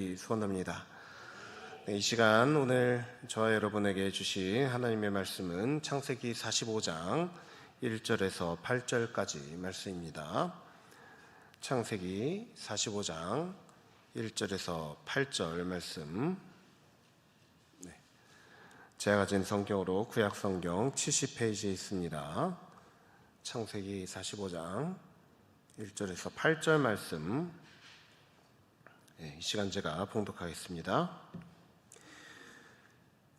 소원합니다. 이 시간 오늘 저와 여러분에게 주신 하나님의 말씀은 창세기 45장 1절에서 8절까지 말씀입니다. 창세기 45장 1절에서 8절 말씀, 제가 가진 성경으로 구약성경 70페이지에 있습니다. 창세기 45장 1절에서 8절 말씀, 이 시간 제가 봉독하겠습니다.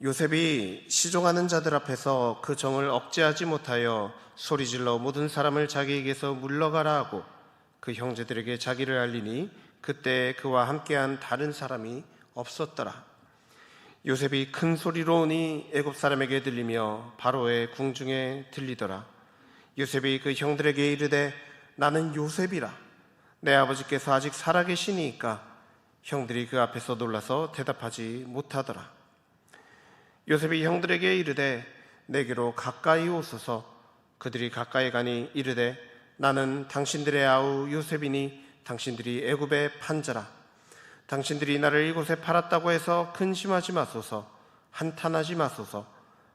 요셉이 시종하는 자들 앞에서 그 정을 억제하지 못하여 소리질러 모든 사람을 자기에게서 물러가라 하고 그 형제들에게 자기를 알리니 그때 그와 함께한 다른 사람이 없었더라. 요셉이 큰 소리로 오니 애굽 사람에게 들리며 바로의 궁중에 들리더라. 요셉이 그 형들에게 이르되 나는 요셉이라. 내 아버지께서 아직 살아계시니이까. 형들이 그 앞에서 놀라서 대답하지 못하더라. 요셉이 형들에게 이르되 내게로 가까이 오소서. 그들이 가까이 가니 이르되 나는 당신들의 아우 요셉이니 당신들이 애굽의 판자라. 당신들이 나를 이곳에 팔았다고 해서 근심하지 마소서. 한탄하지 마소서.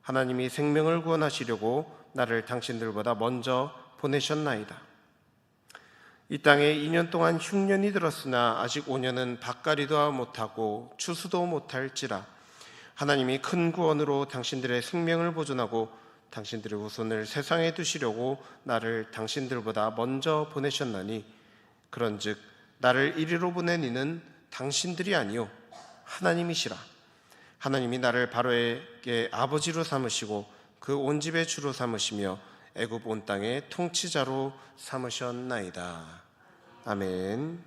하나님이 생명을 구원하시려고 나를 당신들보다 먼저 보내셨나이다. 이 땅에 2년 동안 흉년이 들었으나 아직 5년은 밭가리도 못하고 추수도 못할지라. 하나님이 큰 구원으로 당신들의 생명을 보존하고 당신들의 후손을 세상에 두시려고 나를 당신들보다 먼저 보내셨나니 그런즉 나를 이리로 보낸 이는 당신들이 아니요 하나님이시라. 하나님이 나를 바로에게 아버지로 삼으시고 그 온 집의 주로 삼으시며 애굽 온 땅의 통치자로 삼으셨나이다. 아멘.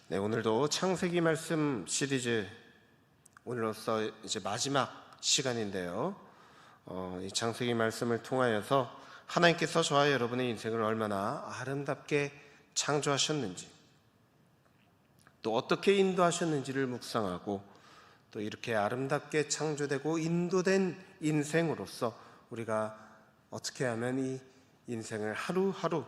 네, 오늘도 창세기 말씀 시리즈 오늘로써 이제 마지막 시간인데요. 이 창세기 말씀을 통하여서 하나님께서 저와 여러분의 인생을 얼마나 아름답게 창조하셨는지, 또 어떻게 인도하셨는지를 묵상하고, 또 이렇게 아름답게 창조되고 인도된 인생으로서 우리가 어떻게 하면 이 인생을 하루하루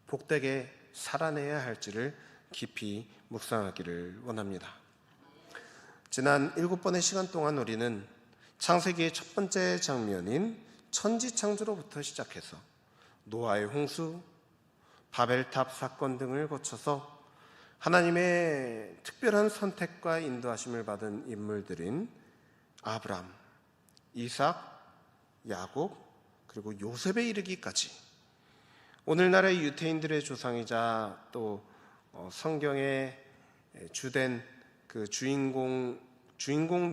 복되게 살아내야 할지를 깊이 묵상하기를 원합니다. 지난 7번의 시간 동안 우리는 창세기의 첫 번째 장면인 천지창조로부터 시작해서 노아의 홍수, 바벨탑 사건 등을 거쳐서 하나님의 특별한 선택과 인도하심을 받은 인물들인 아브람, 이삭, 야곱, 그리고 요셉에 이르기까지 오늘날의 유대인들의 조상이자 또 성경의 주된 그 주인공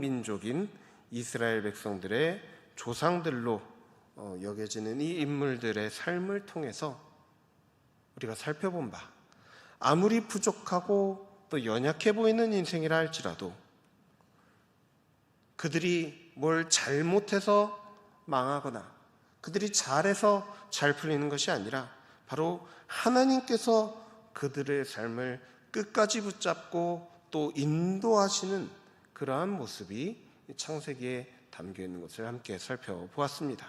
민족인 이스라엘 백성들의 조상들로 여겨지는 이 인물들의 삶을 통해서 우리가 살펴본 바, 아무리 부족하고 또 연약해 보이는 인생이라 할지라도 그들이 뭘 잘못해서 망하거나 그들이 잘해서 잘 풀리는 것이 아니라 바로 하나님께서 그들의 삶을 끝까지 붙잡고 또 인도하시는 그러한 모습이 창세기에 담겨 있는 것을 함께 살펴보았습니다.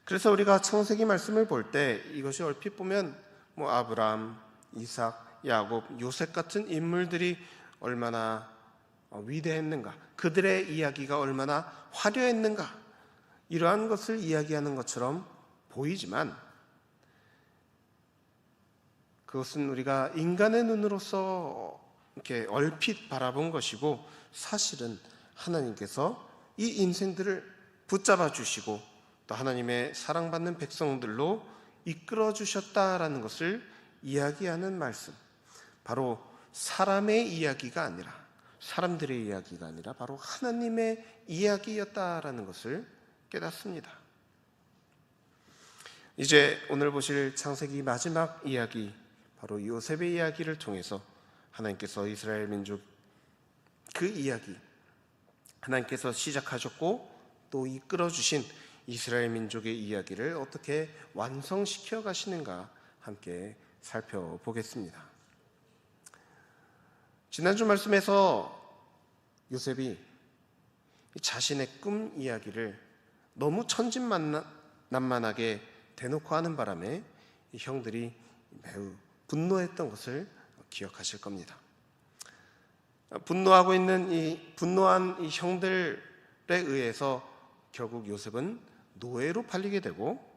그래서 우리가 창세기 말씀을 볼 때 이것이 얼핏 보면 아브람, 이삭, 야곱, 요셉 같은 인물들이 얼마나 위대했는가, 그들의 이야기가 얼마나 화려했는가, 이러한 것을 이야기하는 것처럼 보이지만 그것은 우리가 인간의 눈으로서 이렇게 얼핏 바라본 것이고 사실은 하나님께서 이 인생들을 붙잡아 주시고 또 하나님의 사랑받는 백성들로 이끌어 주셨다라는 것을 이야기하는 말씀, 바로 사람의 이야기가 아니라, 사람들의 이야기가 아니라 바로 하나님의 이야기였다라는 것을 깨닫습니다. 이제 오늘 보실 창세기 마지막 이야기, 바로 요셉의 이야기를 통해서 하나님께서 이스라엘 민족 그 이야기, 하나님께서 시작하셨고 또 이끌어 주신 이스라엘 민족의 이야기를 어떻게 완성시켜 가시는가 함께 살펴보겠습니다. 지난주 말씀에서 요셉이 자신의 꿈 이야기를 너무 천진난만하게 대놓고 하는 바람에 형들이 매우 분노했던 것을 기억하실 겁니다. 분노하고 있는 분노한 이 형들에 의해서 결국 요셉은 노예로 팔리게 되고,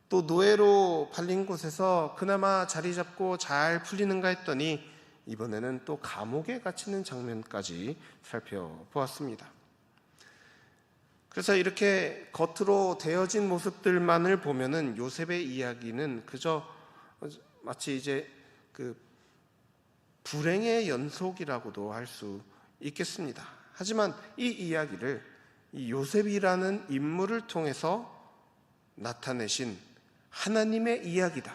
또 노예로 팔린 곳에서 그나마 자리 잡고 잘 풀리는가 했더니 이번에는 또 감옥에 갇히는 장면까지 살펴보았습니다. 그래서 이렇게 겉으로 되어진 모습들만을 보면은 요셉의 이야기는 그저 마치 이제 그 불행의 연속이라고도 할 수 있겠습니다. 하지만 이 이야기를 이 요셉이라는 인물을 통해서 나타내신 하나님의 이야기다.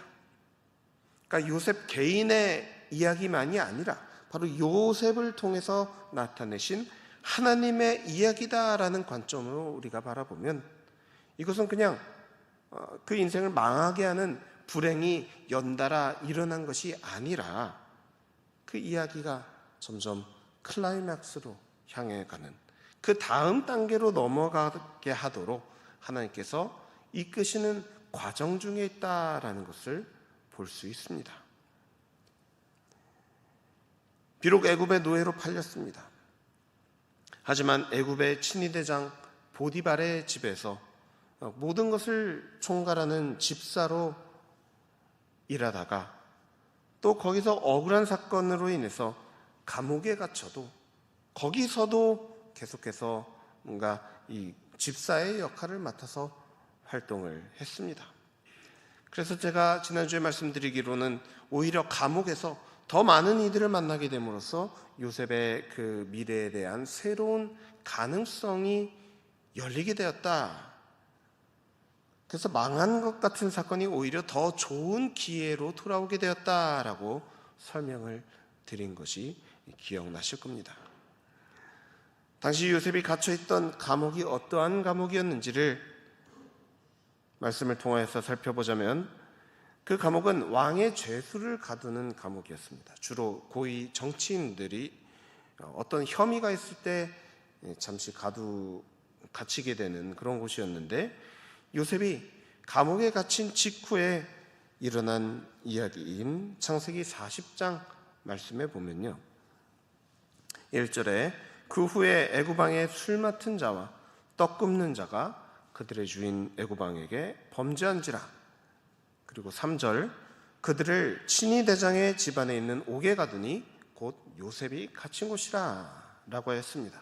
그러니까 요셉 개인의 이야기만이 아니라 바로 요셉을 통해서 나타내신 하나님의 이야기다라는 관점으로 우리가 바라보면 이것은 그냥 그 인생을 망하게 하는 불행이 연달아 일어난 것이 아니라 그 이야기가 점점 클라이맥스로 향해 가는 그 다음 단계로 넘어가게 하도록 하나님께서 이끄시는 과정 중에 있다라는 것을 볼 수 있습니다. 비록 애굽의 노예로 팔렸습니다. 하지만 애굽의 친위대장 보디발의 집에서 모든 것을 총괄하는 집사로 일하다가 또 거기서 억울한 사건으로 인해서 감옥에 갇혀도 거기서도 계속해서 뭔가 이 집사의 역할을 맡아서 활동을 했습니다. 그래서 제가 지난주에 말씀드리기로는 오히려 감옥에서 더 많은 이들을 만나게 됨으로써 요셉의 그 미래에 대한 새로운 가능성이 열리게 되었다. 그래서 망한 것 같은 사건이 오히려 더 좋은 기회로 돌아오게 되었다라고 설명을 드린 것이 기억나실 겁니다. 당시 요셉이 갇혀있던 감옥이 어떠한 감옥이었는지를 말씀을 통해서 살펴보자면 그 감옥은 왕의 죄수를 가두는 감옥이었습니다. 주로 고위 정치인들이 어떤 혐의가 있을 때 잠시 갇히게 되는 그런 곳이었는데, 요셉이 감옥에 갇힌 직후에 일어난 이야기인 창세기 40장 말씀에 보면요, 1절에 그 후에 애굽 왕의 술 맡은 자와 떡 굽는 자가 그들의 주인 애굽 왕에게 범죄한지라. 그리고 3절 그들을 친위 대장의 집안에 있는 옥에 가두니 곧 요셉이 갇힌 곳이라 라고 했습니다.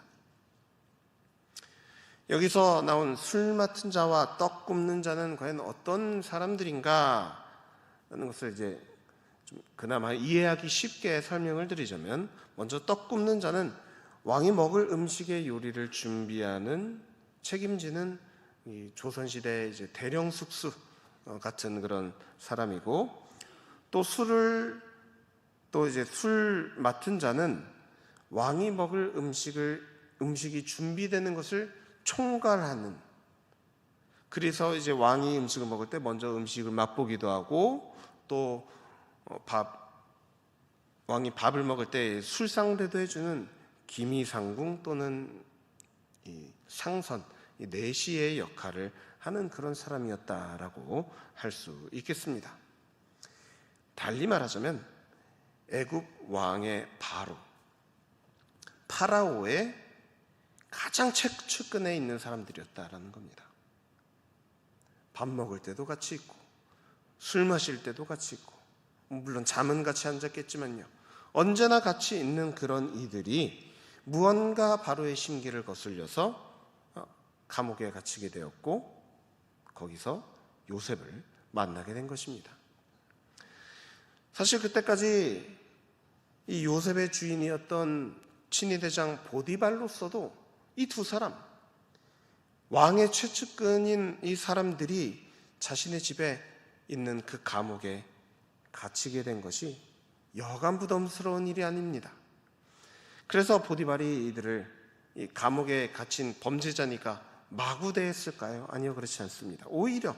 여기서 나온 술 맡은 자와 떡 굽는 자는 과연 어떤 사람들인가 하는 것을 이제 좀 그나마 이해하기 쉽게 설명을 드리자면, 먼저 떡 굽는 자는 왕이 먹을 음식의 요리를 준비하는 책임지는 이 조선시대 이제 대령 숙수 같은 그런 사람이고, 또 술 맡은 자는 왕이 먹을 음식이 준비되는 것을 총괄하는, 그래서 이제 왕이 음식을 먹을 때 먼저 음식을 맛보기도 하고, 또 왕이 밥을 먹을 때 술상대도 해주는 기미상궁 또는 이 상선, 이 내시의 역할을 하는 그런 사람이었다라고 할 수 있겠습니다. 달리 말하자면 애굽 왕의 파라오의 가장 최측근에 있는 사람들이었다라는 겁니다. 밥 먹을 때도 같이 있고 술 마실 때도 같이 있고, 물론 잠은 같이 앉았겠지만요, 언제나 같이 있는 그런 이들이 무언가 바로의 심기를 거슬려서 감옥에 갇히게 되었고, 거기서 요셉을 만나게 된 것입니다. 사실 그때까지 이 요셉의 주인이었던 친위대장 보디발로서도 이 두 사람, 왕의 최측근인 이 사람들이 자신의 집에 있는 그 감옥에 갇히게 된 것이 여간 부담스러운 일이 아닙니다. 그래서 보디발이 이들을 이 감옥에 갇힌 범죄자니까 마구 대했을까요? 아니요, 그렇지 않습니다. 오히려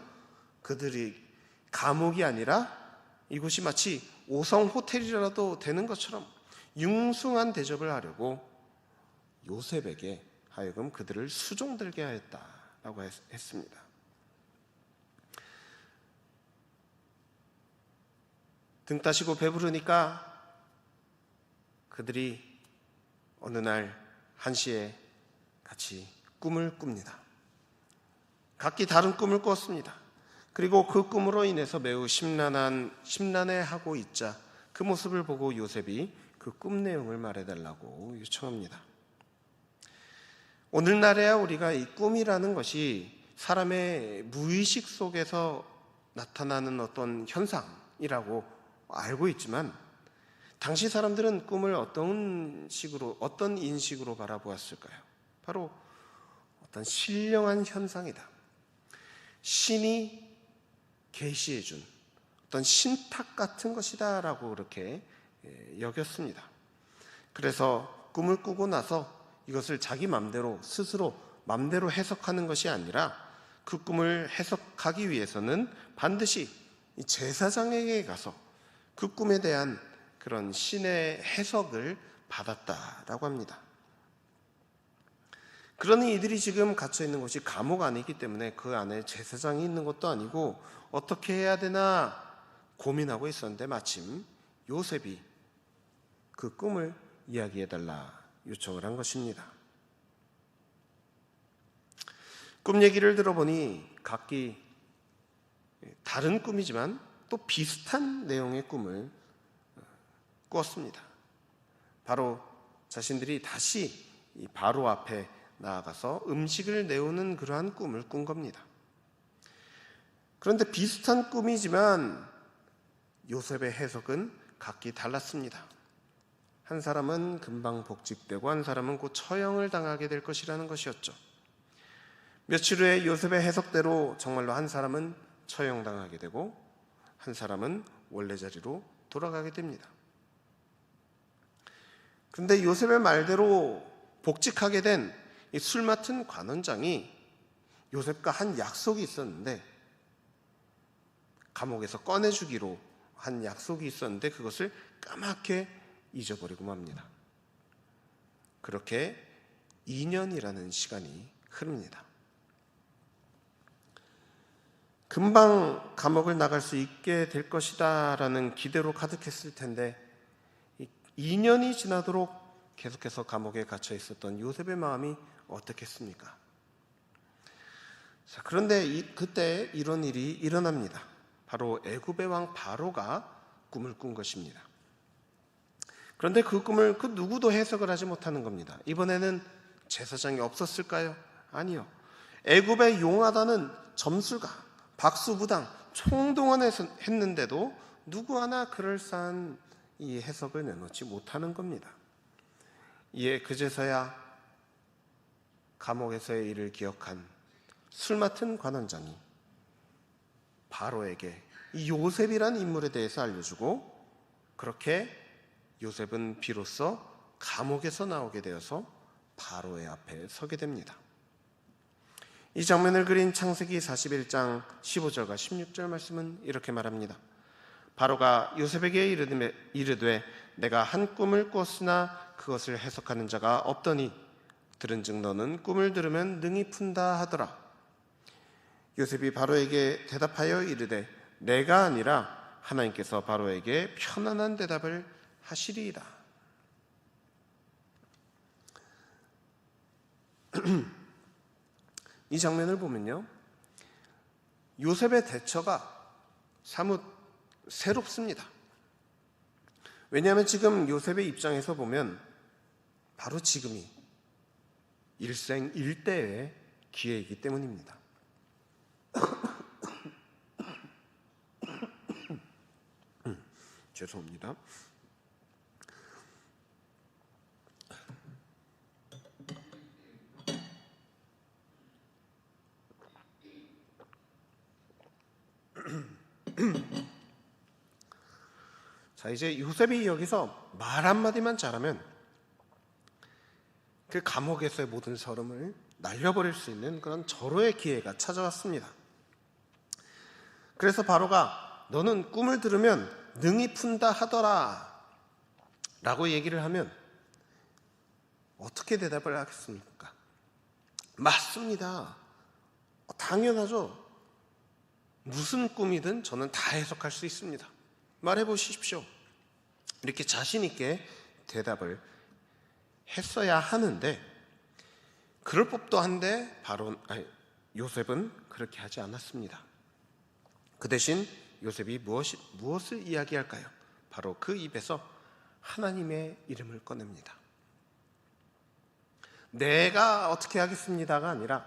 그들이 감옥이 아니라 이곳이 마치 5성 호텔이라도 되는 것처럼 융숭한 대접을 하려고 요셉에게 하여금 그들을 수종들게 하였다라고 했습니다. 등 따시고 배부르니까 그들이 어느 날 한시에 같이 꿈을 꿉니다. 각기 다른 꿈을 꿨습니다. 그리고 그 꿈으로 인해서 매우 심란해하고 있자 그 모습을 보고 요셉이 그 꿈 내용을 말해달라고 요청합니다. 오늘날에야 우리가 이 꿈이라는 것이 사람의 무의식 속에서 나타나는 어떤 현상이라고 알고 있지만, 당시 사람들은 꿈을 어떤 인식으로 바라보았을까요? 바로 어떤 신령한 현상이다, 신이 계시해준 어떤 신탁 같은 것이다 라고 그렇게 여겼습니다. 그래서 꿈을 꾸고 나서 이것을 자기 스스로 맘대로 해석하는 것이 아니라 그 꿈을 해석하기 위해서는 반드시 제사장에게 가서 그 꿈에 대한 그런 신의 해석을 받았다라고 합니다. 그러니 이들이 지금 갇혀 있는 곳이 감옥 안이기 때문에 그 안에 제사장이 있는 것도 아니고 어떻게 해야 되나 고민하고 있었는데 마침 요셉이 그 꿈을 이야기해달라 요청을 한 것입니다. 꿈 얘기를 들어보니 각기 다른 꿈이지만 또 비슷한 내용의 꿈을 꾸었습니다. 바로 자신들이 다시 이 바로 앞에 나아가서 음식을 내오는 그러한 꿈을 꾼 겁니다. 그런데 비슷한 꿈이지만 요셉의 해석은 각기 달랐습니다. 한 사람은 금방 복직되고 한 사람은 곧 처형을 당하게 될 것이라는 것이었죠. 며칠 후에 요셉의 해석대로 정말로 한 사람은 처형당하게 되고 한 사람은 원래 자리로 돌아가게 됩니다. 그런데 요셉의 말대로 복직하게 된 이 술 맡은 관원장이 요셉과 한 약속이 있었는데, 감옥에서 꺼내주기로 한 약속이 있었는데 그것을 까맣게 잊어버리고 맙니다. 그렇게 2년이라는 시간이 흐릅니다. 금방 감옥을 나갈 수 있게 될 것이다 라는 기대로 가득했을 텐데 2년이 지나도록 계속해서 감옥에 갇혀 있었던 요셉의 마음이 어떻겠습니까? 자, 그런데 그때 이런 일이 일어납니다. 바로 애굽의 왕 바로가 꿈을 꾼 것입니다. 그런데 그 꿈을 그 누구도 해석을 하지 못하는 겁니다. 이번에는 제사장이 없었을까요? 아니요. 애굽의 용하다는 점술가, 박수부당, 총동원했는데도 누구 하나 그럴싸한 이 해석을 내놓지 못하는 겁니다. 이에 그제서야 감옥에서의 일을 기억한 술 맡은 관원장이 바로에게 이 요셉이란 인물에 대해서 알려주고, 그렇게 요셉은 비로소 감옥에서 나오게 되어서 바로의 앞에 서게 됩니다. 이 장면을 그린 창세기 41장 15절과 16절 말씀은 이렇게 말합니다. 바로가 요셉에게 이르되 내가 한 꿈을 꿨으나 그것을 해석하는 자가 없더니 들은즉 너는 꿈을 들으면 능히 푼다 하더라. 요셉이 바로에게 대답하여 이르되 내가 아니라 하나님께서 바로에게 편안한 대답을 하시리이다. 이 장면을 보면요, 요셉의 대처가 사뭇 새롭습니다. 왜냐하면 지금 요셉의 입장에서 보면 바로 지금이 일생일대의 기회이기 때문입니다. 죄송합니다. 자, 이제 요셉이 여기서 말 한마디만 잘하면 그 감옥에서의 모든 서름을 날려버릴 수 있는 그런 절호의 기회가 찾아왔습니다. 그래서 바로가 너는 꿈을 들으면 능히 푼다 하더라 라고 얘기를 하면 어떻게 대답을 하겠습니까? 맞습니다. 당연하죠. 무슨 꿈이든 저는 다 해석할 수 있습니다. 말해 보십시오. 이렇게 자신 있게 대답을 했어야 하는데, 그럴 법도 한데 요셉은 그렇게 하지 않았습니다. 그 대신 요셉이 무엇을 이야기할까요? 바로 그 입에서 하나님의 이름을 꺼냅니다. 내가 어떻게 하겠습니다가 아니라,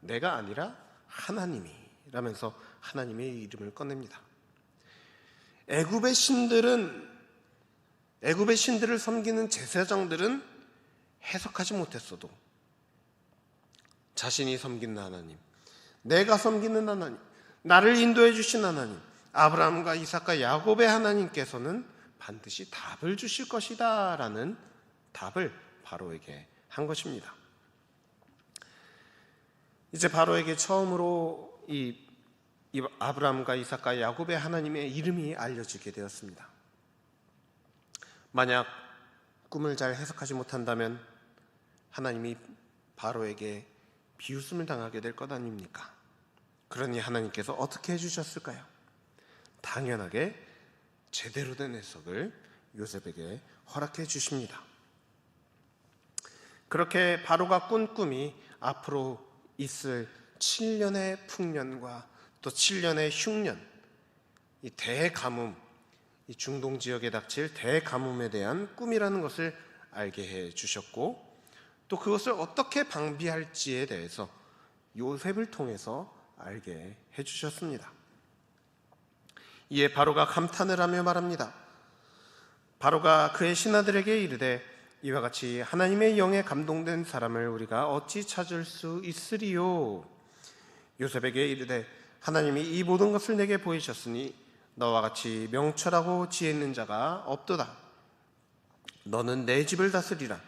내가 아니라 하나님이 라면서 하나님의 이름을 꺼냅니다. 애굽의 신들을 섬기는 제사장들은 해석하지 못했어도 자신이 섬기는 하나님, 내가 섬기는 하나님, 나를 인도해 주신 하나님, 아브라함과 이삭과 야곱의 하나님께서는 반드시 답을 주실 것이다 라는 답을 바로에게 한 것입니다. 이제 바로에게 처음으로 이 아브라함과 이삭과 야곱의 하나님의 이름이 알려지게 되었습니다. 만약 꿈을 잘 해석하지 못한다면 하나님이 바로에게 비웃음을 당하게 될 것 아닙니까? 그러니 하나님께서 어떻게 해주셨을까요? 당연하게 제대로 된 해석을 요셉에게 허락해 주십니다. 그렇게 바로가 꾼 꿈이 앞으로 있을 7년의 풍년과 또 7년의 흉년, 이 대가뭄, 이 중동 지역에 닥칠 대가뭄에 대한 꿈이라는 것을 알게 해 주셨고, 또 그것을 어떻게 방비할지에 대해서 요셉을 통해서 알게 해 주셨습니다. 이에 바로가 감탄을 하며 말합니다. 바로가 그의 신하들에게 이르되 이와 같이 하나님의 영에 감동된 사람을 우리가 어찌 찾을 수 있으리요? 요셉에게 이르되 하나님이 이 모든 것을 내게 보이셨으니 너와 같이 명철하고 지혜 있는 자가 없도다. 너는 내 집을 다스리라.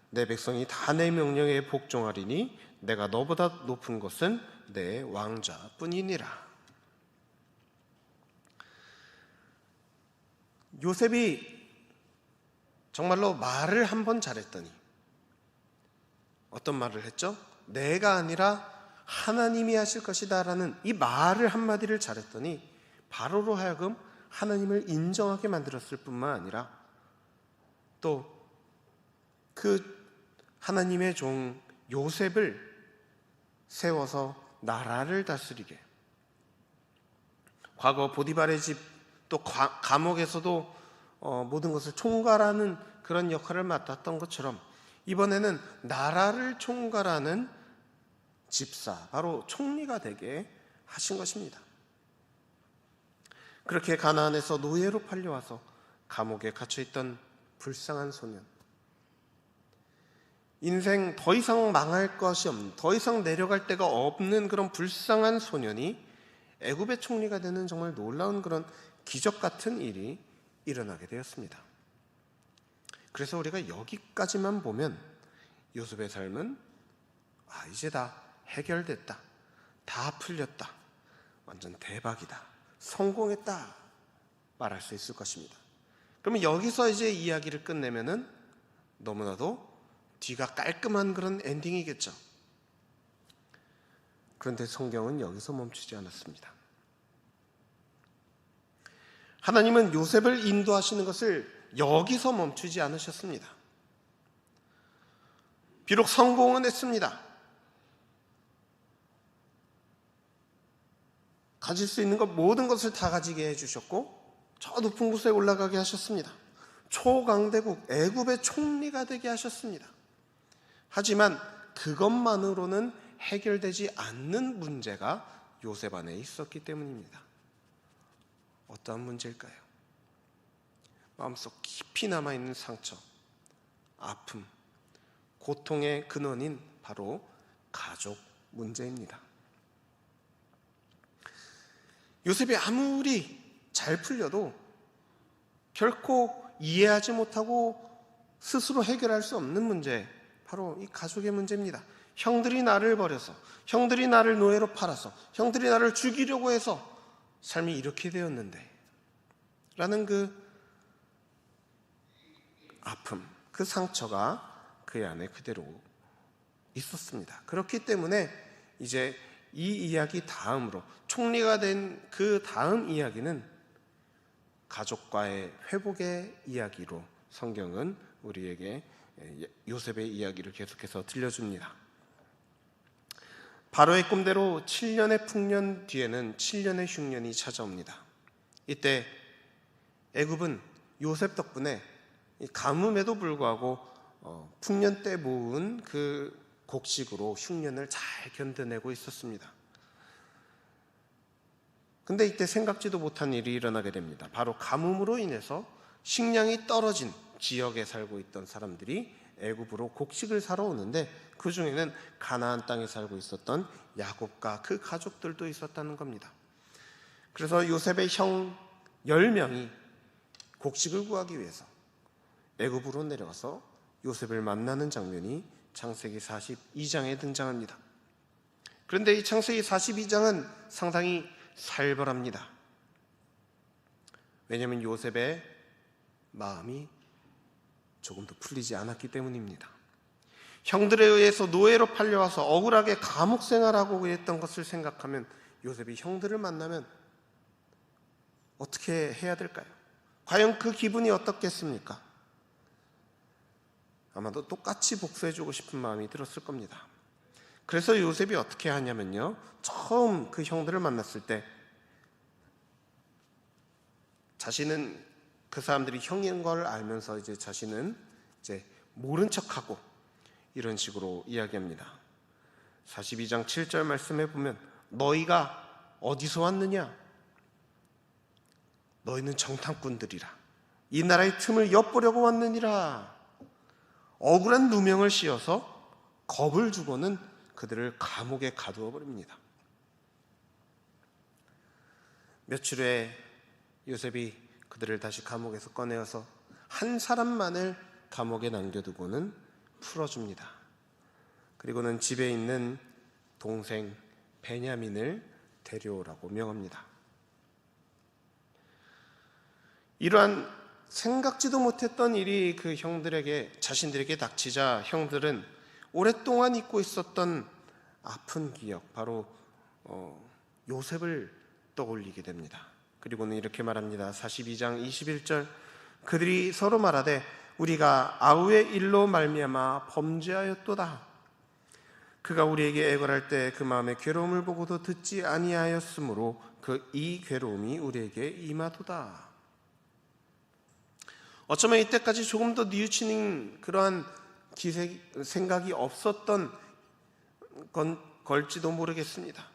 내 백성이 다 내 명령에 복종하리니 내가 너보다 높은 것은 내 왕자뿐이니라. 요셉이 정말로 말을 한 번 잘했더니, 어떤 말을 했죠? 내가 아니라 하나님이 하실 것이다 라는 이 말을 한마디를 잘했더니 바로로 하여금 하나님을 인정하게 만들었을 뿐만 아니라 또 그 하나님의 종 요셉을 세워서 나라를 다스리게, 과거 보디발의 집 또 감옥에서도 모든 것을 총괄하는 그런 역할을 맡았던 것처럼 이번에는 나라를 총괄하는 집사, 바로 총리가 되게 하신 것입니다. 그렇게 가나안에서 노예로 팔려와서 감옥에 갇혀있던 불쌍한 소년, 인생 더 이상 망할 것이 없는, 더 이상 내려갈 데가 없는 그런 불쌍한 소년이 애굽의 총리가 되는 정말 놀라운 그런 기적 같은 일이 일어나게 되었습니다. 그래서 우리가 여기까지만 보면 요셉의 삶은 이제 다 해결됐다, 다 풀렸다, 완전 대박이다, 성공했다 말할 수 있을 것입니다. 그러면 여기서 이제 이야기를 끝내면은 너무나도 뒤가 깔끔한 그런 엔딩이겠죠. 그런데 성경은 여기서 멈추지 않았습니다. 하나님은 요셉을 인도하시는 것을 여기서 멈추지 않으셨습니다. 비록 성공은 했습니다. 가질 수 있는 것 모든 것을 다 가지게 해주셨고 저 높은 곳에 올라가게 하셨습니다. 초강대국 애굽의 총리가 되게 하셨습니다. 하지만 그것만으로는 해결되지 않는 문제가 요셉 안에 있었기 때문입니다. 어떠한 문제일까요? 마음속 깊이 남아있는 상처, 아픔, 고통의 근원인 바로 가족 문제입니다. 요셉이 아무리 잘 풀려도 결코 이해하지 못하고 스스로 해결할 수 없는 문제, 바로 이 가족의 문제입니다. 형들이 나를 버려서, 형들이 나를 노예로 팔아서, 형들이 나를 죽이려고 해서 삶이 이렇게 되었는데 라는 그 아픔, 그 상처가 그의 안에 그대로 있었습니다. 그렇기 때문에 이제 이 이야기 다음으로, 총리가 된 그 다음 이야기는 가족과의 회복의 이야기로 성경은 우리에게 요셉의 이야기를 계속해서 들려줍니다. 바로의 꿈대로 7년의 풍년 뒤에는 7년의 흉년이 찾아옵니다. 이때 애굽은 요셉 덕분에 가뭄에도 불구하고 풍년 때 모은 그 곡식으로 흉년을 잘 견뎌내고 있었습니다. 근데 이때 생각지도 못한 일이 일어나게 됩니다. 바로 가뭄으로 인해서 식량이 떨어진 지역에 살고 있던 사람들이 애굽으로 곡식을 사러 오는데, 그 중에는 가나안 땅에 살고 있었던 야곱과 그 가족들도 있었다는 겁니다. 그래서 요셉의 형 10명이 곡식을 구하기 위해서 애굽으로 내려가서 요셉을 만나는 장면이 창세기 42장에 등장합니다. 그런데 이 창세기 42장은 상당히 살벌합니다. 왜냐하면 요셉의 마음이 조금도 풀리지 않았기 때문입니다. 형들에 의해서 노예로 팔려와서 억울하게 감옥 생활하고 했던 것을 생각하면 요셉이 형들을 만나면 어떻게 해야 될까요? 과연 그 기분이 어떻겠습니까? 아마도 똑같이 복수해주고 싶은 마음이 들었을 겁니다. 그래서 요셉이 어떻게 하냐면요, 처음 그 형들을 만났을 때 자신은 그 사람들이 형인 걸 알면서 자신은 모른 척하고 이런 식으로 이야기합니다. 42장 7절 말씀해 보면, 너희가 어디서 왔느냐? 너희는 정탐꾼들이라. 이 나라의 틈을 엿보려고 왔느니라. 억울한 누명을 씌워서 겁을 주고는 그들을 감옥에 가두어 버립니다. 며칠 후에 요셉이 그들을 다시 감옥에서 꺼내어서 한 사람만을 감옥에 남겨두고는 풀어줍니다. 그리고는 집에 있는 동생 베냐민을 데려오라고 명합니다. 이러한 생각지도 못했던 일이 그 형들에게, 자신들에게 닥치자 형들은 오랫동안 잊고 있었던 아픈 기억, 바로 요셉을 떠올리게 됩니다. 그리고는 이렇게 말합니다. 42장 21절, 그들이 서로 말하되 우리가 아우의 일로 말미암아 범죄하였도다. 그가 우리에게 애걸할 때 그 마음의 괴로움을 보고도 듣지 아니하였으므로 그 이 괴로움이 우리에게 임하도다. 어쩌면 이때까지 조금 더 뉘우치는 그러한 생각이 없었던 걸지도 모르겠습니다.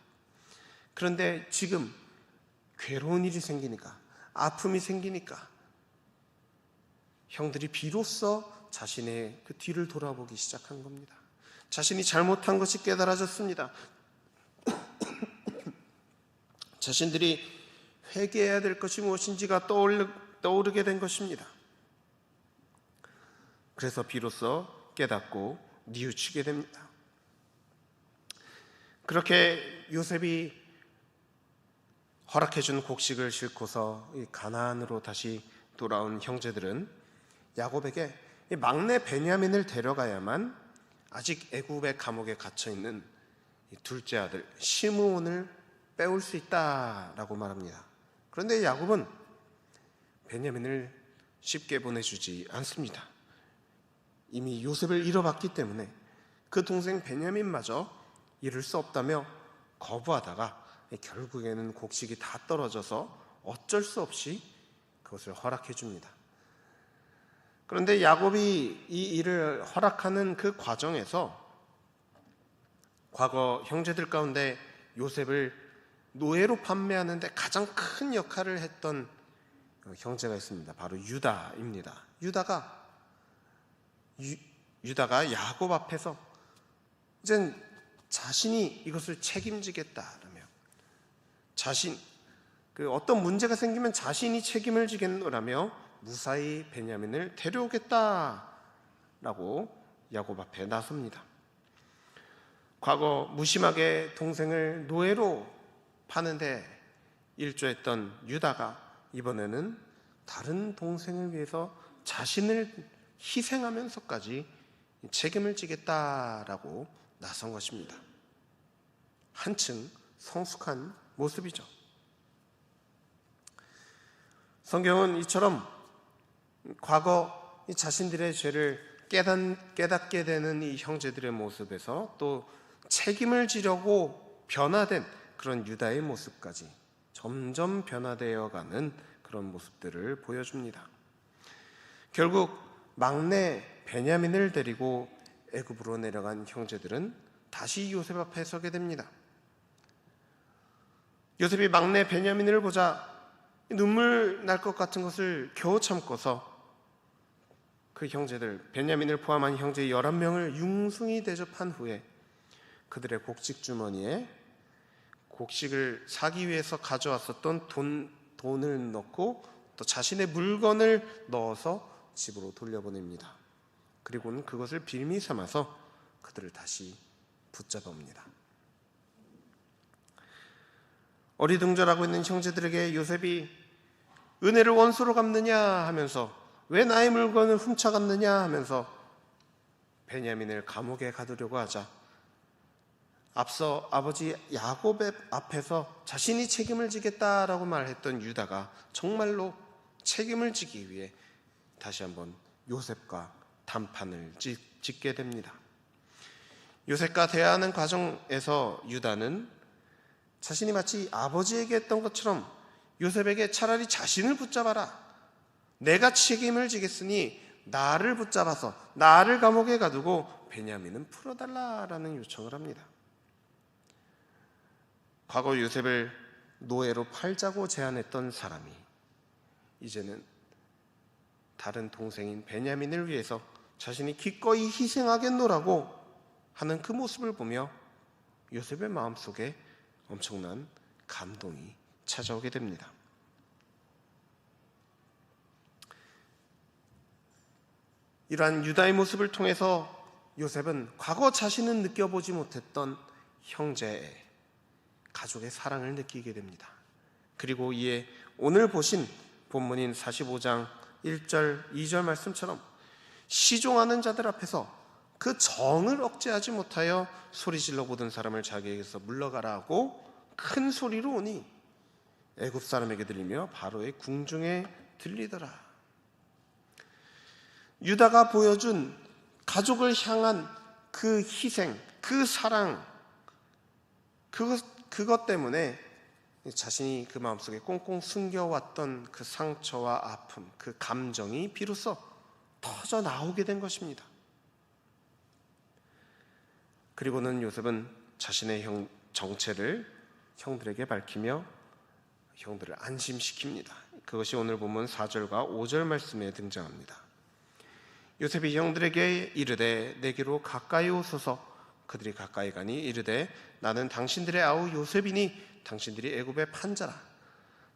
그런데 지금 괴로운 일이 생기니까, 아픔이 생기니까 형들이 비로소 자신의 그 뒤를 돌아보기 시작한 겁니다. 자신이 잘못한 것이 깨달아졌습니다. 자신들이 회개해야 될 것이 무엇인지가 떠오르게 된 것입니다. 그래서 비로소 깨닫고 뉘우치게 됩니다. 그렇게 요셉이 허락해준 곡식을 싣고서 가나안으로 다시 돌아온 형제들은 야곱에게 막내 베냐민을 데려가야만 아직 애굽의 감옥에 갇혀있는 둘째 아들 시므온을 빼올 수 있다라고 말합니다. 그런데 야곱은 베냐민을 쉽게 보내주지 않습니다. 이미 요셉을 잃어봤기 때문에 그 동생 베냐민마저 잃을 수 없다며 거부하다가 결국에는 곡식이 다 떨어져서 어쩔 수 없이 그것을 허락해 줍니다. 그런데 야곱이 이 일을 허락하는 그 과정에서 과거 형제들 가운데 요셉을 노예로 판매하는데 가장 큰 역할을 했던 형제가 있습니다. 바로 유다입니다. 유다가 야곱 앞에서 이젠 자신이 이것을 책임지겠다라며, 어떤 문제가 생기면 자신이 책임을 지겠노라며 무사히 베냐민을 데려오겠다라고 야곱 앞에 나섭니다. 과거 무심하게 동생을 노예로 파는데 일조했던 유다가 이번에는 다른 동생을 위해서 자신을 희생하면서까지 책임을 지겠다라고 나선 것입니다. 한층 성숙한 모습이죠. 성경은 이처럼 과거 이 자신들의 죄를 깨닫게 되는 이 형제들의 모습에서 또 책임을 지려고 변화된 그런 유다의 모습까지 점점 변화되어 가는 그런 모습들을 보여줍니다. 결국 막내 베냐민을 데리고 애굽으로 내려간 형제들은 다시 요셉 앞에 서게 됩니다. 요셉이 막내 베냐민을 보자 눈물 날 것 같은 것을 겨우 참고서 그 형제들, 베냐민을 포함한 형제 11명을 융숭이 대접한 후에 그들의 곡식 주머니에 곡식을 사기 위해서 가져왔었던 돈을 넣고 또 자신의 물건을 넣어서 집으로 돌려보냅니다. 그리고는 그것을 빌미 삼아서 그들을 다시 붙잡아 옵니다. 어리둥절하고 있는 형제들에게 요셉이 은혜를 원수로 갚느냐 하면서 왜 나의 물건을 훔쳐갔느냐 하면서 베냐민을 감옥에 가두려고 하자 앞서 아버지 야곱 앞에서 자신이 책임을 지겠다라고 말했던 유다가 정말로 책임을 지기 위해 다시 한번 요셉과 담판을 짓게 됩니다. 요셉과 대화하는 과정에서 유다는 자신이 마치 아버지에게 했던 것처럼 요셉에게 차라리 자신을 붙잡아라, 내가 책임을 지겠으니 나를 붙잡아서 나를 감옥에 가두고 베냐민은 풀어달라라는 요청을 합니다. 과거 요셉을 노예로 팔자고 제안했던 사람이 이제는 다른 동생인 베냐민을 위해서 자신이 기꺼이 희생하겠노라고 하는 그 모습을 보며 요셉의 마음속에 엄청난 감동이 찾아오게 됩니다. 이러한 유다의 모습을 통해서 요셉은 과거 자신은 느껴보지 못했던 형제의 가족의 사랑을 느끼게 됩니다. 그리고 이에 오늘 보신 본문인 45장 1절 2절 말씀처럼 시종하는 자들 앞에서 그 정을 억제하지 못하여 소리질러 모든 사람을 자기에게서 물러가라 하고 큰 소리로 오니 애굽 사람에게 들리며 바로의 궁중에 들리더라. 유다가 보여준 가족을 향한 그 희생, 그 사랑, 그것 때문에 자신이 그 마음속에 꽁꽁 숨겨왔던 그 상처와 아픔, 그 감정이 비로소 터져 나오게 된 것입니다. 그리고는 요셉은 자신의 정체를 형들에게 밝히며 형들을 안심시킵니다. 그것이 오늘 본문 4절과 5절 말씀에 등장합니다. 요셉이 형들에게 이르되 내게로 가까이 오소서. 그들이 가까이 가니 이르되 나는 당신들의 아우 요셉이니 당신들이 애굽의 판자라.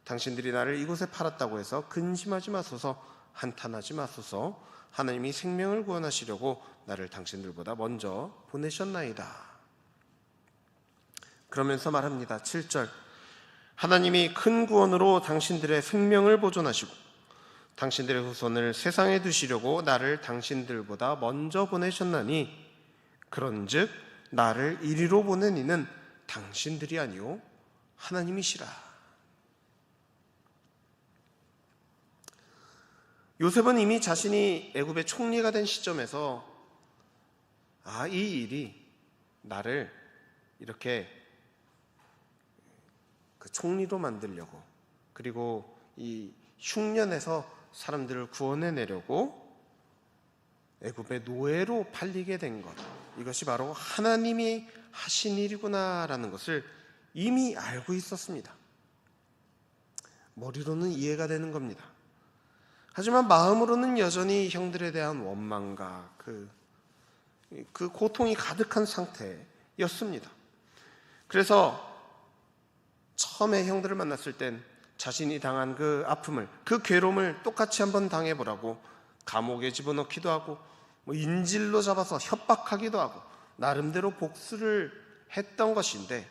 당신들이 나를 이곳에 팔았다고 해서 근심하지 마소서, 한탄하지 마소서. 하나님이 생명을 구원하시려고 나를 당신들보다 먼저 보내셨나이다. 그러면서 말합니다. 7절 하나님이 큰 구원으로 당신들의 생명을 보존하시고 당신들의 후손을 세상에 두시려고 나를 당신들보다 먼저 보내셨나니 그런즉 나를 이리로 보낸 이는 당신들이 아니요 하나님이시라. 요셉은 이미 자신이 애굽의 총리가 된 시점에서 이 일이 나를 이렇게 그 총리로 만들려고, 그리고 이 흉년에서 사람들을 구원해내려고 애굽의 노예로 팔리게 된 것, 이것이 바로 하나님이 하신 일이구나라는 것을 이미 알고 있었습니다. 머리로는 이해가 되는 겁니다. 하지만 마음으로는 여전히 형들에 대한 원망과 그 고통이 가득한 상태였습니다. 그래서 처음에 형들을 만났을 땐 자신이 당한 그 아픔을, 그 괴로움을 똑같이 한번 당해보라고 감옥에 집어넣기도 하고 인질로 잡아서 협박하기도 하고 나름대로 복수를 했던 것인데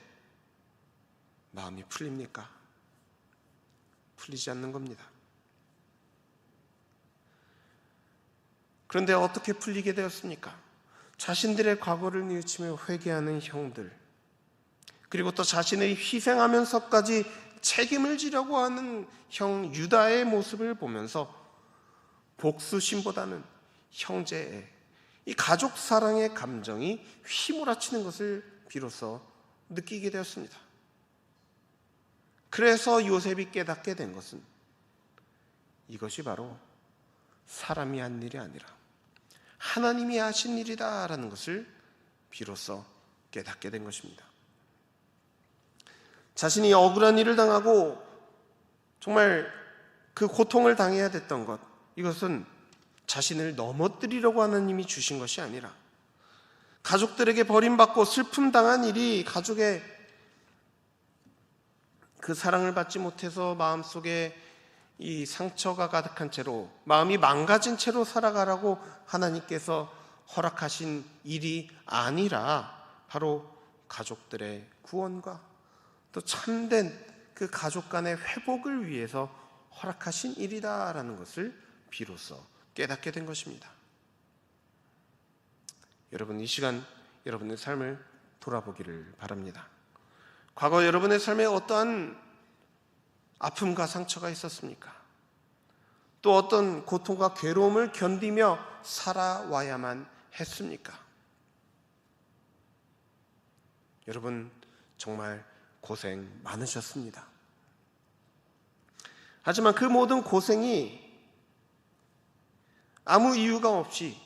마음이 풀립니까? 풀리지 않는 겁니다. 그런데 어떻게 풀리게 되었습니까? 자신들의 과거를 뉘우치며 회개하는 형들, 그리고 또 자신을 희생하면서까지 책임을 지려고 하는 형 유다의 모습을 보면서 복수심보다는 형제애, 이 가족 사랑의 감정이 휘몰아치는 것을 비로소 느끼게 되었습니다. 그래서 요셉이 깨닫게 된 것은 이것이 바로 사람이 한 일이 아니라 하나님이 하신 일이다라는 것을 비로소 깨닫게 된 것입니다. 자신이 억울한 일을 당하고 정말 그 고통을 당해야 됐던 것, 이것은 자신을 넘어뜨리려고 하나님이 주신 것이 아니라 가족들에게 버림받고 슬픔당한 일이 가족의 그 사랑을 받지 못해서 마음속에 이 상처가 가득한 채로, 마음이 망가진 채로 살아가라고 하나님께서 허락하신 일이 아니라 바로 가족들의 구원과 또 참된 그 가족 간의 회복을 위해서 허락하신 일이다라는 것을 비로소 깨닫게 된 것입니다. 여러분, 이 시간 여러분의 삶을 돌아보기를 바랍니다. 과거 여러분의 삶에 어떠한 아픔과 상처가 있었습니까? 또 어떤 고통과 괴로움을 견디며 살아와야만 했습니까? 여러분, 정말 고생 많으셨습니다. 하지만 그 모든 고생이 아무 이유가 없이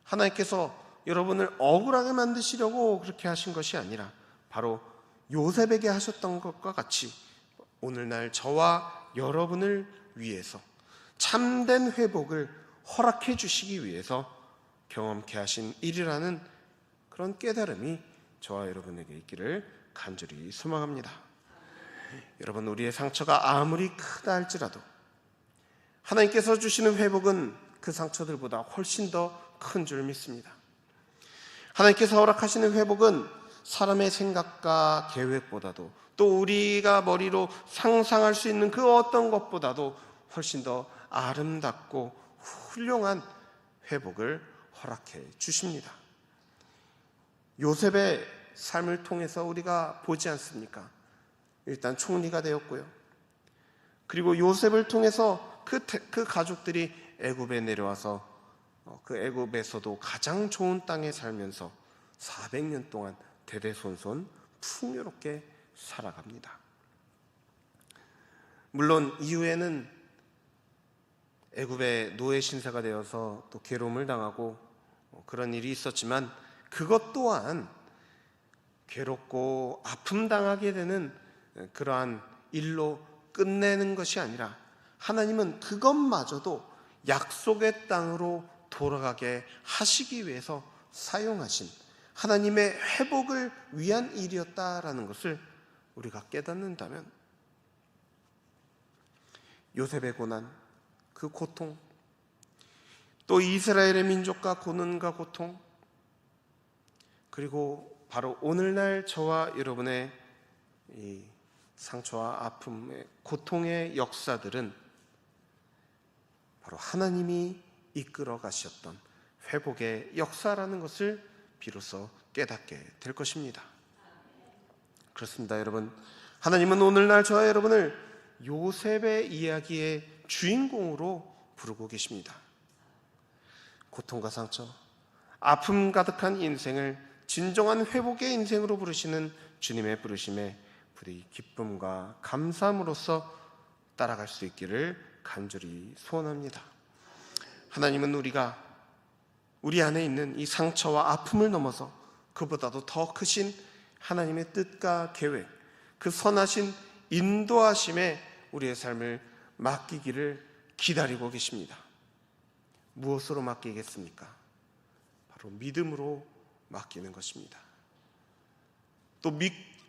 하나님께서 여러분을 억울하게 만드시려고 그렇게 하신 것이 아니라 바로 요셉에게 하셨던 것과 같이 오늘날 저와 여러분을 위해서 참된 회복을 허락해 주시기 위해서 경험케 하신 일이라는 그런 깨달음이 저와 여러분에게 있기를 간절히 소망합니다. 여러분, 우리의 상처가 아무리 크다 할지라도 하나님께서 주시는 회복은 그 상처들보다 훨씬 더 큰 줄 믿습니다. 하나님께서 허락하시는 회복은 사람의 생각과 계획보다도 또 우리가 머리로 상상할 수 있는 그 어떤 것보다도 훨씬 더 아름답고 훌륭한 회복을 허락해 주십니다. 요셉의 삶을 통해서 우리가 보지 않습니까? 일단 총리가 되었고요. 그리고 요셉을 통해서 그 가족들이 애굽에 내려와서 그 애굽에서도 가장 좋은 땅에 살면서 400년 동안 대대손손 풍요롭게 살아갑니다. 물론 이후에는 애굽의 노예 신사가 되어서 또 괴로움을 당하고 그런 일이 있었지만 그것 또한 괴롭고 아픔 당하게 되는 그러한 일로 끝내는 것이 아니라 하나님은 그것마저도 약속의 땅으로 돌아가게 하시기 위해서 사용하신 하나님의 회복을 위한 일이었다라는 것을 우리가 깨닫는다면 요셉의 고난, 그 고통, 또 이스라엘의 민족과 고난과 고통, 그리고 바로 오늘날 저와 여러분의 이 상처와 아픔의 고통의 역사들은 바로 하나님이 이끌어 가셨던 회복의 역사라는 것을 비로소 깨닫게 될 것입니다. 그렇습니다, 여러분. 하나님은 오늘날 저와 여러분을 요셉의 이야기의 주인공으로 부르고 계십니다. 고통과 상처, 아픔 가득한 인생을 진정한 회복의 인생으로 부르시는 주님의 부르심에 부디 기쁨과 감사함으로써 따라갈 수 있기를 간절히 소원합니다. 하나님은 우리 안에 있는 이 상처와 아픔을 넘어서 그보다도 더 크신 하나님의 뜻과 계획, 그 선하신 인도하심에 우리의 삶을 맡기기를 기다리고 계십니다. 무엇으로 맡기겠습니까? 바로 믿음으로 맡기는 것입니다. 또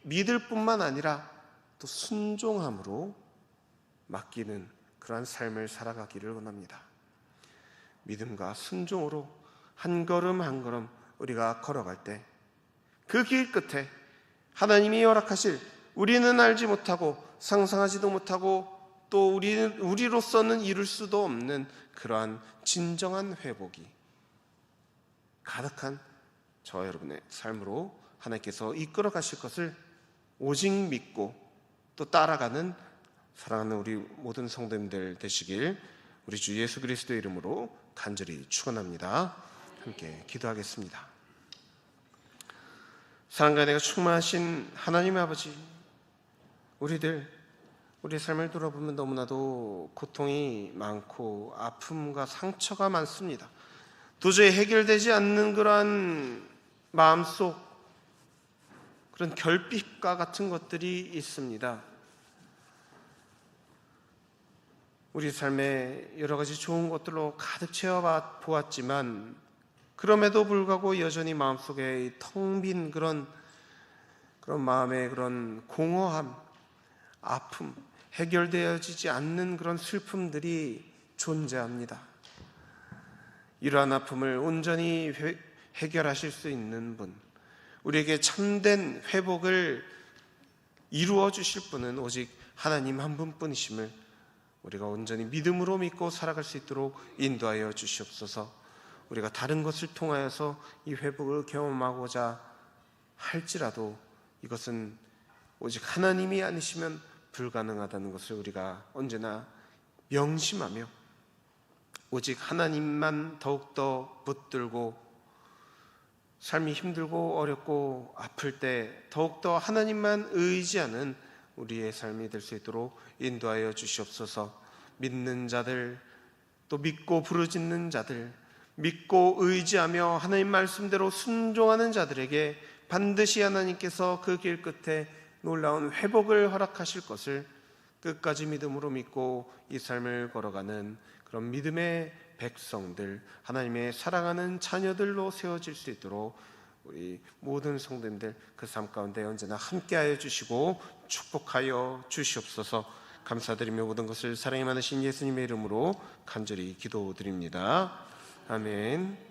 믿을 뿐만 아니라 또 순종함으로 맡기는 그러한 삶을 살아가기를 원합니다. 믿음과 순종으로 한 걸음 한 걸음 우리가 걸어갈 때 그 길 끝에 하나님이 허락하실 우리는 알지 못하고 상상하지도 못하고 또 우리로서는 이룰 수도 없는 그러한 진정한 회복이 가득한 저와 여러분의 삶으로 하나님께서 이끌어 가실 것을 오직 믿고 또 따라가는 사랑하는 우리 모든 성도님들 되시길 우리 주 예수 그리스도의 이름으로 간절히 축원합니다. 함께 기도하겠습니다. 사랑과 은혜가 충만하신 하나님의 아버지, 우리 삶을 돌아보면 너무나도 고통이 많고 아픔과 상처가 많습니다. 도저히 해결되지 않는 그러한 마음속 그런 결핍과 같은 것들이 있습니다. 우리 삶에 여러 가지 좋은 것들로 가득 채워 보았지만 그럼에도 불구하고 여전히 마음속에 텅 빈 그런 마음의 그런 공허함, 아픔, 해결되어지지 않는 그런 슬픔들이 존재합니다. 이러한 아픔을 온전히 해결하실 수 있는 분, 우리에게 참된 회복을 이루어 주실 분은 오직 하나님 한 분뿐이심을 우리가 온전히 믿음으로 믿고 살아갈 수 있도록 인도하여 주시옵소서. 우리가 다른 것을 통하여서 이 회복을 경험하고자 할지라도 이것은 오직 하나님이 아니시면 불가능하다는 것을 우리가 언제나 명심하며 오직 하나님만 더욱더 붙들고 삶이 힘들고 어렵고 아플 때 더욱더 하나님만 의지하는 우리의 삶이 될 수 있도록 인도하여 주시옵소서. 믿는 자들, 또 믿고 부르짖는 자들, 믿고 의지하며 하나님 말씀대로 순종하는 자들에게 반드시 하나님께서 그 길 끝에 놀라운 회복을 허락하실 것을 끝까지 믿음으로 믿고 이 삶을 걸어가는 그런 믿음의 백성들, 하나님의 사랑하는 자녀들로 세워질 수 있도록 우리 모든 성도님들 그 삶 가운데 언제나 함께하여 주시고 축복하여 주시옵소서. 감사드리며 모든 것을 사랑이 많으신 예수님의 이름으로 간절히 기도드립니다. 아멘.